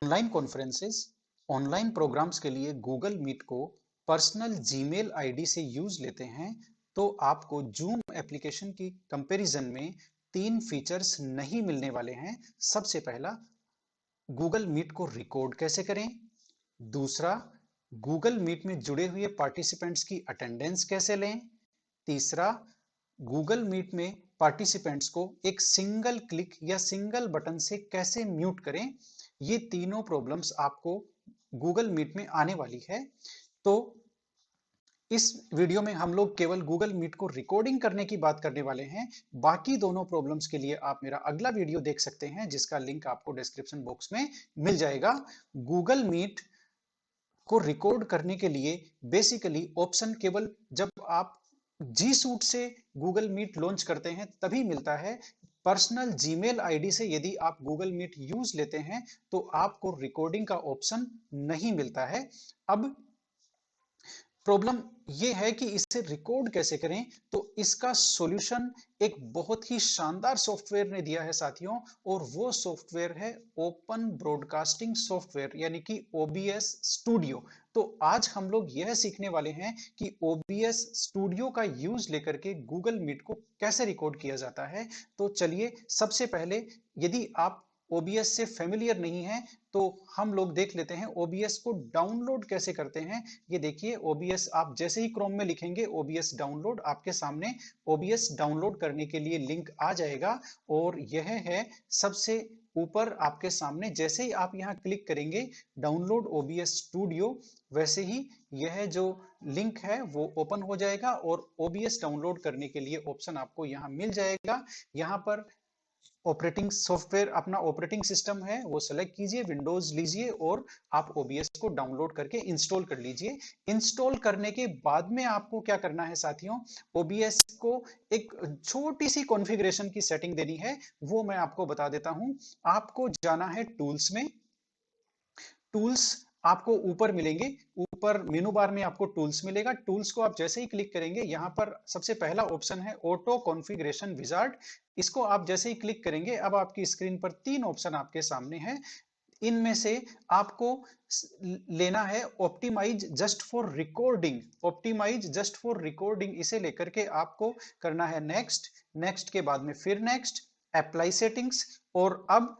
Online conferences, online programmes के लिए Google meet को पर्सनल जीमेल आईडी से यूज लेते हैं, तो आपको जूम एप्लीकेशन की कंपैरिजन में तीन फीचर्स नहीं मिलने वाले हैं। सबसे पहला, गूगल मीट को रिकॉर्ड कैसे करें। दूसरा, गूगल मीट में जुड़े हुए पार्टिसिपेंट्स की अटेंडेंस कैसे लें। तीसरा, गूगल मीट में पार्टिसिपेंट्स को एक सिंगल क्लिक या सिंगल बटन से कैसे म्यूट करें। ये तीनों प्रॉब्लम्स आपको गूगल मीट में आने वाली है। तो इस वीडियो में हम लोग केवल गूगल मीट को रिकॉर्डिंग करने की बात करने वाले हैं। बाकी दोनों प्रॉब्लम्स के लिए आप मेरा अगला वीडियो देख सकते हैं, जिसका लिंक आपको डिस्क्रिप्शन बॉक्स में मिल जाएगा। गूगल मीट को रिकॉर्ड करने के लिए बेसिकली ऑप्शन केवल जब आप जी सूट से गूगल मीट लॉन्च करते हैं तभी मिलता है। पर्सनल जीमेल आईडी से यदि आप गूगल मीट यूज लेते हैं तो आपको रिकॉर्डिंग का ऑप्शन नहीं मिलता है। अब प्रॉब्लम ये है कि इसे रिकॉर्ड कैसे करें, तो इसका सॉल्यूशन एक बहुत ही शानदार सॉफ्टवेयर ने दिया है साथियों, और वो सॉफ्टवेयर है ओपन ब्रॉडकास्टिंग सॉफ्टवेयर यानी कि ओबीएस स्टूडियो। तो आज हम लोग यह सीखने वाले हैं कि ओबीएस स्टूडियो का यूज लेकर के गूगल मीट को कैसे रिकॉर्ड किया जाता है। तो चलिए, सबसे पहले यदि आप ओबीएस से फेमिलियर नहीं है तो हम लोग देख लेते हैं ओबीएस को डाउनलोड कैसे करते हैं। ये देखिए, ओबीएस आप जैसे ही क्रोम में लिखेंगे ओबीएस डाउनलोड, आपके सामने ओबीएस डाउनलोड करने के लिए लिंक आ जाएगा, और यह है सबसे ऊपर आपके सामने। जैसे ही आप यहां क्लिक करेंगे डाउनलोड ओबीएस स्टूडियो, वैसे ही यह जो लिंक है वो ओपन हो जाएगा और ओबीएस डाउनलोड करने के लिए ऑप्शन आपको यहां मिल जाएगा। यहां पर ऑपरेटिंग सॉफ्टवेयर, अपना ऑपरेटिंग सिस्टम है वो सेलेक्ट कीजिए, विंडोज लीजिए और आप ओबीएस को डाउनलोड करके इंस्टॉल कर लीजिए। इंस्टॉल करने के बाद में आपको क्या करना है साथियों, ओबीएस को एक छोटी सी कॉन्फ़िगरेशन की सेटिंग देनी है, वो मैं आपको बता देता हूं। आपको जाना है टूल्स में। टूल्स आपको ऊपर मिलेंगे, ऊपर मेनू बार में आपको टूल्स मिलेगा। टूल्स को आप जैसे ही क्लिक करेंगे, यहां पर सबसे पहला ऑप्शन है ऑटो कॉन्फ़िगरेशन विजार्ड। इसको आप जैसे ही क्लिक करेंगे, अब आपकी स्क्रीन पर तीन ऑप्शन आपके सामने हैं। इनमें से आपको लेना है optimise just for recording. Optimise just for recording इसे लेकर के आपको करना है नेक्स्ट। नेक्स्ट के बाद में फिर नेक्स्ट, अप्लाई सेटिंग्स, और अब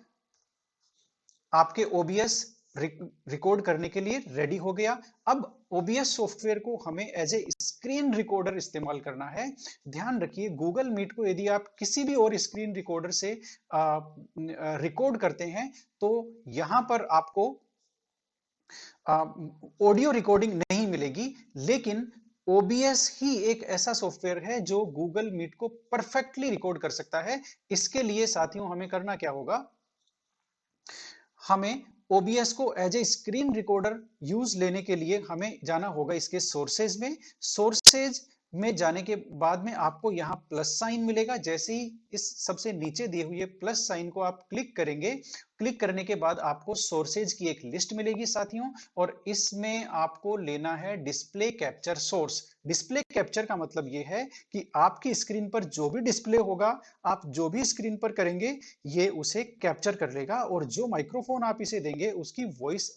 आपके ओबीएस रिकॉर्ड करने के लिए रेडी हो गया। अब ओबीएस सॉफ्टवेयर को हमें एज ए स्क्रीन रिकॉर्डर इस्तेमाल करना है। ध्यान रखिए, गूगल मीट को यदि आप किसी भी और स्क्रीन रिकॉर्डर से रिकॉर्ड करते हैं तो यहां पर आपको ऑडियो रिकॉर्डिंग नहीं मिलेगी, लेकिन ओबीएस ही एक ऐसा सॉफ्टवेयर है जो गूगल मीट को परफेक्टली रिकॉर्ड कर सकता है। इसके लिए साथियों हमें करना क्या होगा, हमें ओबीएस को as a screen recorder use लेने के लिए हमें जाना होगा इसके सोर्सेज में। सोर्सेज में जाने के बाद में आपको यहां प्लस साइन मिलेगा। जैसे ही इस सबसे नीचे दिए हुए प्लस साइन को आप क्लिक करेंगे, क्लिक करने के बाद आपको सोर्सेज की एक लिस्ट मिलेगी साथियों, और इसमें आपको लेना है display capture source. Display capture का मतलब यह है कि आपकी स्क्रीन पर जो भी डिस्प्ले होगा, आप जो भी स्क्रीन पर करेंगे, ये उसे कैप्चर कर लेगा, और जो माइक्रोफोन आप इसे देंगे उसकी वॉइस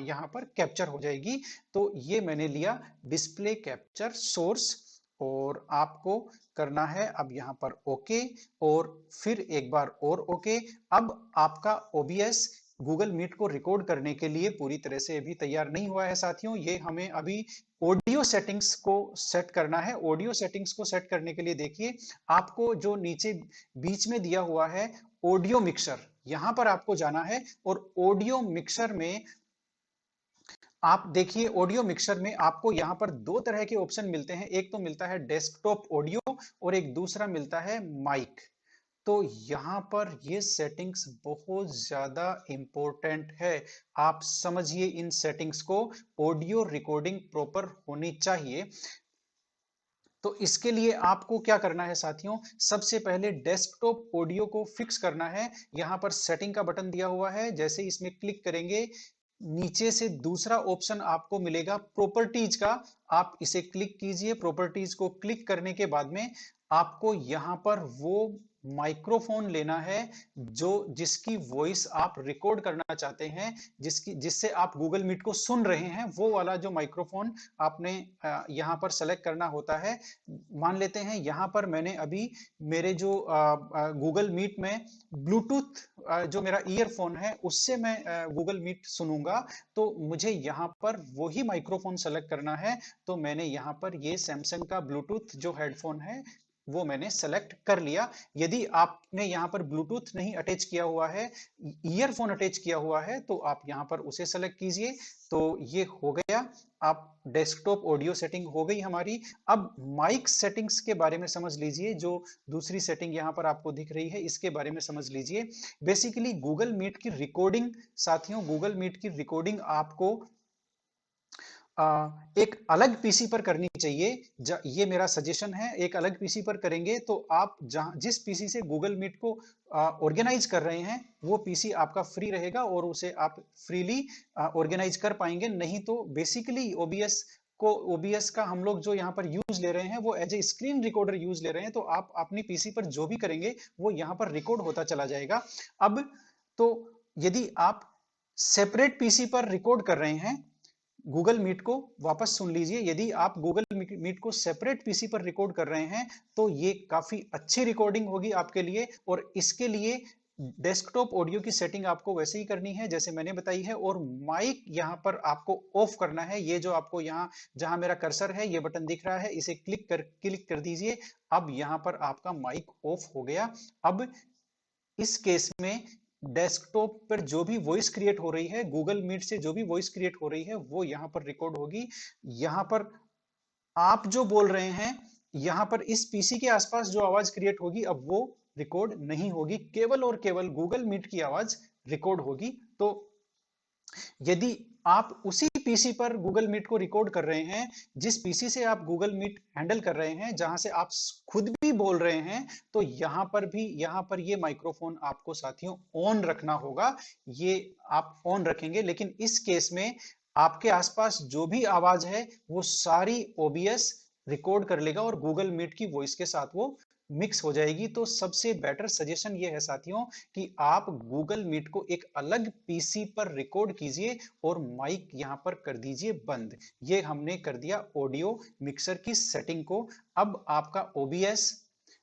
यहां पर कैप्चर हो जाएगी। तो ये मैंने लिया डिस्प्ले कैप्चर सोर्स, और आपको करना है अब यहां पर ओके, और फिर एक बार और ओके। अब आपका ओबीएस गूगल मीट को रिकॉर्ड करने के लिए पूरी तरह से अभी तैयार नहीं हुआ है साथियों। ये हमें अभी ऑडियो सेटिंग्स को सेट करना है। ऑडियो सेटिंग्स को सेट करने के लिए देखिए, आपको जो नीचे बीच में दिया हुआ है ऑडियो मिक्सर, यहां पर आपको जाना है, और ऑडियो मिक्सर में आप देखिए, ऑडियो मिक्सर में आपको यहां पर दो तरह के ऑप्शन मिलते हैं। एक तो मिलता है डेस्कटॉप ऑडियो और एक दूसरा मिलता है माइक। तो यहां पर ये सेटिंग्स बहुत ज्यादा इंपॉर्टेंट है। आप समझिए इन सेटिंग्स को, ऑडियो रिकॉर्डिंग प्रॉपर होनी चाहिए। तो इसके लिए आपको क्या करना है साथियों, सबसे पहले डेस्कटॉप ऑडियो को फिक्स करना है। यहां पर सेटिंग का बटन दिया हुआ है, जैसे इसमें क्लिक करेंगे नीचे से दूसरा ऑप्शन आपको मिलेगा प्रॉपर्टीज का, आप इसे क्लिक कीजिए। प्रॉपर्टीज को क्लिक करने के बाद में आपको यहां पर वो माइक्रोफोन लेना है जो जिसकी वॉइस आप रिकॉर्ड करना चाहते हैं, जिससे आप गूगल मीट को सुन रहे हैं, वो वाला जो माइक्रोफोन आपने यहाँ पर सेलेक्ट करना होता है। मान लेते हैं यहाँ पर मैंने अभी मेरे जो गूगल मीट में ब्लूटूथ जो मेरा ईयरफोन है उससे मैं गूगल मीट सुनूंगा, तो मुझे यहाँ पर वही माइक्रोफोन सेलेक्ट करना है। तो मैंने यहाँ पर ये सैमसंग का ब्लूटूथ जो हेडफोन है वो मैंने सेलेक्ट कर लिया। यदि आपने यहाँ पर ब्लूटूथ नहीं अटैच किया हुआ है, ईयरफोन अटैच किया हुआ है, तो आप यहाँ पर उसे सेलेक्ट कीजिए। तो ये हो गया, आप डेस्कटॉप ऑडियो सेटिंग हो गई हमारी। अब माइक सेटिंग्स के बारे में समझ लीजिए, जो दूसरी सेटिंग यहाँ पर आपको दिख रही है इसके बारे में समझ लीजिए। बेसिकली गूगल मीट की रिकॉर्डिंग, साथियों गूगल मीट की रिकॉर्डिंग आपको एक अलग पीसी पर करनी चाहिए। ये मेरा सजेशन है, एक अलग पीसी पर करेंगे तो आप जिस पीसी से गूगल मीट को ऑर्गेनाइज कर रहे हैं वो पीसी आपका फ्री रहेगा और उसे आप फ्रीली ऑर्गेनाइज कर पाएंगे। नहीं तो बेसिकली ओबीएस का हम लोग जो यहाँ पर यूज ले रहे हैं वो as a screen recorder use ले रहे हैं, तो आप अपनी पीसी पर जो भी करेंगे वो यहाँ पर रिकॉर्ड होता चला जाएगा। अब तो यदि आप सेपरेट पीसी पर रिकॉर्ड कर रहे हैं, गूगल मीट को वापस सुन लीजिए, यदि आप गूगल मीट को सेपरेट पीसी पर रिकॉर्ड कर रहे हैं तो ये काफी अच्छी रिकॉर्डिंग होगी आपके लिए। और इसके लिए डेस्कटॉप ऑडियो की सेटिंग आपको वैसे ही करनी है जैसे मैंने बताई है, और माइक यहाँ पर आपको ऑफ करना है। ये जो आपको यहाँ जहां मेरा कर्सर है ये बटन दिख रहा है, इसे क्लिक कर दीजिए। अब यहाँ पर आपका माइक ऑफ हो गया। अब इस केस में डेस्कटॉप पर जो भी वॉइस क्रिएट हो रही है, गूगल मीट से जो भी वॉइस क्रिएट हो रही है वो यहाँ पर रिकॉर्ड होगी। यहाँ पर आप जो बोल रहे हैं, यहाँ पर इस पीसी के आसपास जो आवाज क्रिएट होगी अब वो रिकॉर्ड नहीं होगी, केवल और केवल गूगल मीट की आवाज रिकॉर्ड होगी। तो यदि आप उसी पीसी पर गूगल मीट को रिकॉर्ड कर रहे हैं, जिस पीसी से आप गूगल मीट हैंडल कर रहे हैं, जहां से आप खुद भी बोल रहे हैं, तो यहां पर ये माइक्रोफोन आपको साथियों ऑन रखना होगा। ये आप ऑन रखेंगे, लेकिन इस केस में आपके आसपास जो भी आवाज है वो सारी ओबीएस रिकॉर्ड कर लेगा और गूगल मीट की वॉइस के साथ वो मिक्स हो जाएगी। तो सबसे बेटर सजेशन ये है साथियों कि आप गूगल मीट को एक अलग पीसी पर रिकॉर्ड कीजिए और माइक यहां पर कर दीजिए बंद। ये हमने कर दिया ऑडियो मिक्सर की सेटिंग को। अब आपका ओबीएस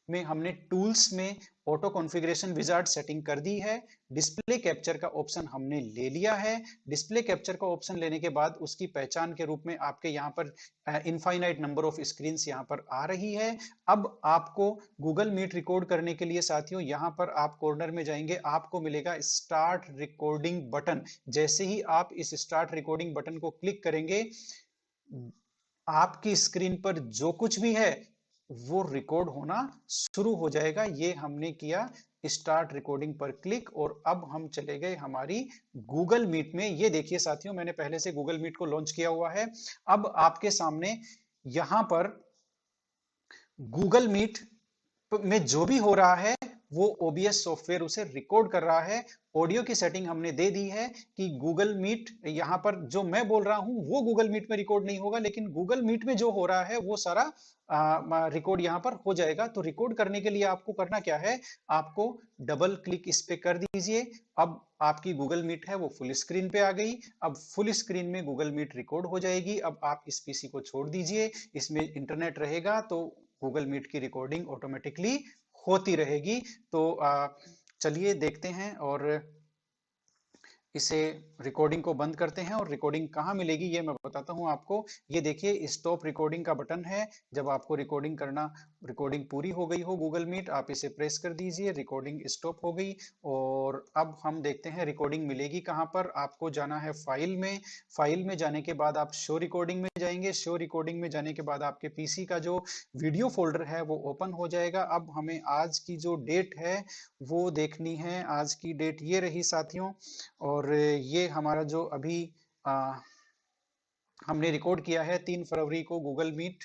में हमने टूल्स में ऑटो कॉन्फ़िगरेशन विजार्ड सेटिंग कर दी है। डिस्प्ले कैप्चर का ऑप्शन हमने ले लिया है। डिस्प्ले कैप्चर का ऑप्शन लेने के बाद उसकी पहचान के रूप में आपके यहाँ पर इनफाइनाइट नंबर ऑफ स्क्रीन यहाँ पर आ रही है। अब आपको गूगल मीट रिकॉर्ड करने के लिए साथियों यहाँ पर आप कॉर्नर में जाएंगे, आपको मिलेगा स्टार्ट रिकॉर्डिंग बटन। जैसे ही आप इस स्टार्ट रिकॉर्डिंग बटन को क्लिक करेंगे, आपकी स्क्रीन पर जो कुछ भी है वो रिकॉर्ड होना शुरू हो जाएगा। ये हमने किया स्टार्ट रिकॉर्डिंग पर क्लिक, और अब हम चले गए हमारी गूगल मीट में। ये देखिए साथियों, मैंने पहले से गूगल मीट को लॉन्च किया हुआ है। अब आपके सामने यहां पर गूगल मीट में जो भी हो रहा है वो ओबीएस सॉफ्टवेयर उसे रिकॉर्ड कर रहा है। ऑडियो की सेटिंग हमने दे दी है कि गूगल मीट यहां पर जो मैं बोल रहा हूं वो गूगल मीट में रिकॉर्ड नहीं होगा, लेकिन गूगल मीट में जो हो रहा है वो सारा रिकॉर्ड यहां पर हो जाएगा। तो रिकॉर्ड करने के लिए आपको करना क्या है, आपको डबल क्लिक इस पे कर दीजिए। अब आपकी गूगल मीट है वो फुल स्क्रीन पे आ गई। अब फुल स्क्रीन में गूगल मीट रिकॉर्ड हो जाएगी। अब आप इस पीसी को छोड़ दीजिए, इसमें इंटरनेट रहेगा तो गूगल मीट की रिकॉर्डिंग ऑटोमेटिकली होती रहेगी। तो चलिए देखते हैं और इसे रिकॉर्डिंग को बंद करते हैं। और रिकॉर्डिंग कहाँ मिलेगी ये मैं बताता हूँ आपको। ये देखिए स्टॉप रिकॉर्डिंग का बटन है। जब आपको रिकॉर्डिंग पूरी हो गई हो गूगल मीट, आप इसे प्रेस कर दीजिए, रिकॉर्डिंग स्टॉप हो गई। और अब हम देखते हैं रिकॉर्डिंग मिलेगी कहाँ पर। आपको जाना है फाइल में। फाइल में जाने के बाद आप शो रिकॉर्डिंग में जाएंगे। शो रिकॉर्डिंग में जाने के बाद आपके पीसी का जो वीडियो फोल्डर है वो ओपन हो जाएगा। अब हमें आज की जो डेट है वो देखनी है। आज की डेट ये रही साथियों, और ये हमारा जो अभी हमने रिकॉर्ड किया है 3 फरवरी को गूगल मीट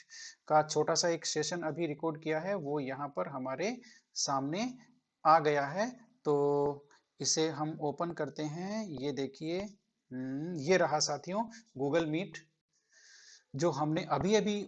का छोटा सा एक सेशन अभी रिकॉर्ड किया है, वो यहाँ पर हमारे सामने आ गया है। तो इसे हम ओपन करते हैं। ये देखिए, ये रहा साथियों गूगल मीट जो हमने अभी अभी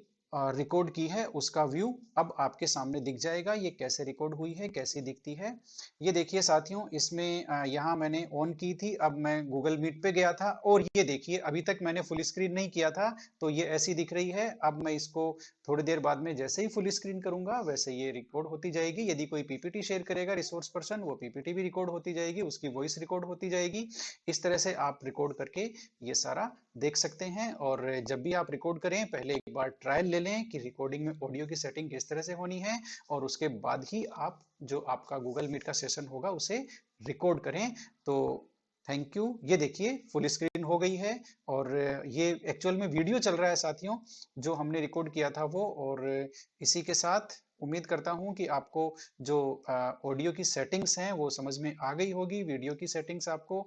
रिकॉर्ड की है उसका व्यू अब आपके सामने दिख जाएगा। ये कैसे रिकॉर्ड हुई है, कैसी दिखती है। ये देखिए साथियों, इसमें यहाँ मैंने ऑन की थी, अब मैं गूगल मीट पे गया था और ये देखिए अभी तक मैंने फुल स्क्रीन नहीं किया था, तो ये ऐसी दिख रही है। अब मैं इसको थोड़ी देर बाद में जैसे ही फुल स्क्रीन करूंगा वैसे ये रिकॉर्ड होती जाएगी। यदि कोई पीपीटी शेयर करेगा रिसोर्स पर्सन, वो पीपीटी भी रिकॉर्ड होती जाएगी, उसकी वॉइस रिकॉर्ड होती जाएगी। इस तरह से आप रिकॉर्ड करके ये सारा देख सकते हैं। और जब भी आप रिकॉर्ड करें पहले एक बार ट्रायल ले लें कि रिकॉर्डिंग में ऑडियो की सेटिंग किस तरह से होनी है, और उसके बाद ही आप जो आपका गूगल मीट का सेशन होगा उसे रिकॉर्ड करें। तो थैंक यू। ये देखिए फुल स्क्रीन हो गई है और ये एक्चुअल में वीडियो चल रहा है साथियों, जो हमने रिकॉर्ड किया था वो। और इसी के साथ उम्मीद करता हूं कि आपको जो ऑडियो की सेटिंग्स हैं वो समझ में आ गई होगी। वीडियो की सेटिंग्स आपको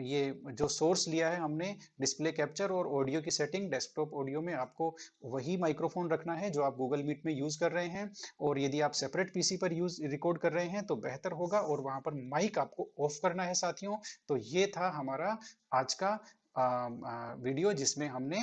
ये जो सोर्स लिया है हमने डिस्प्ले कैप्चर और ऑडियो की सेटिंग, डेस्कटॉप ऑडियो में आपको वही माइक्रोफोन रखना है जो आप गूगल मीट में यूज कर रहे हैं। और यदि आप सेपरेट पीसी पर यूज रिकॉर्ड कर रहे हैं तो बेहतर होगा, और वहां पर माइक आपको ऑफ करना है साथियों। तो ये था हमारा आज का वीडियो जिसमें हमने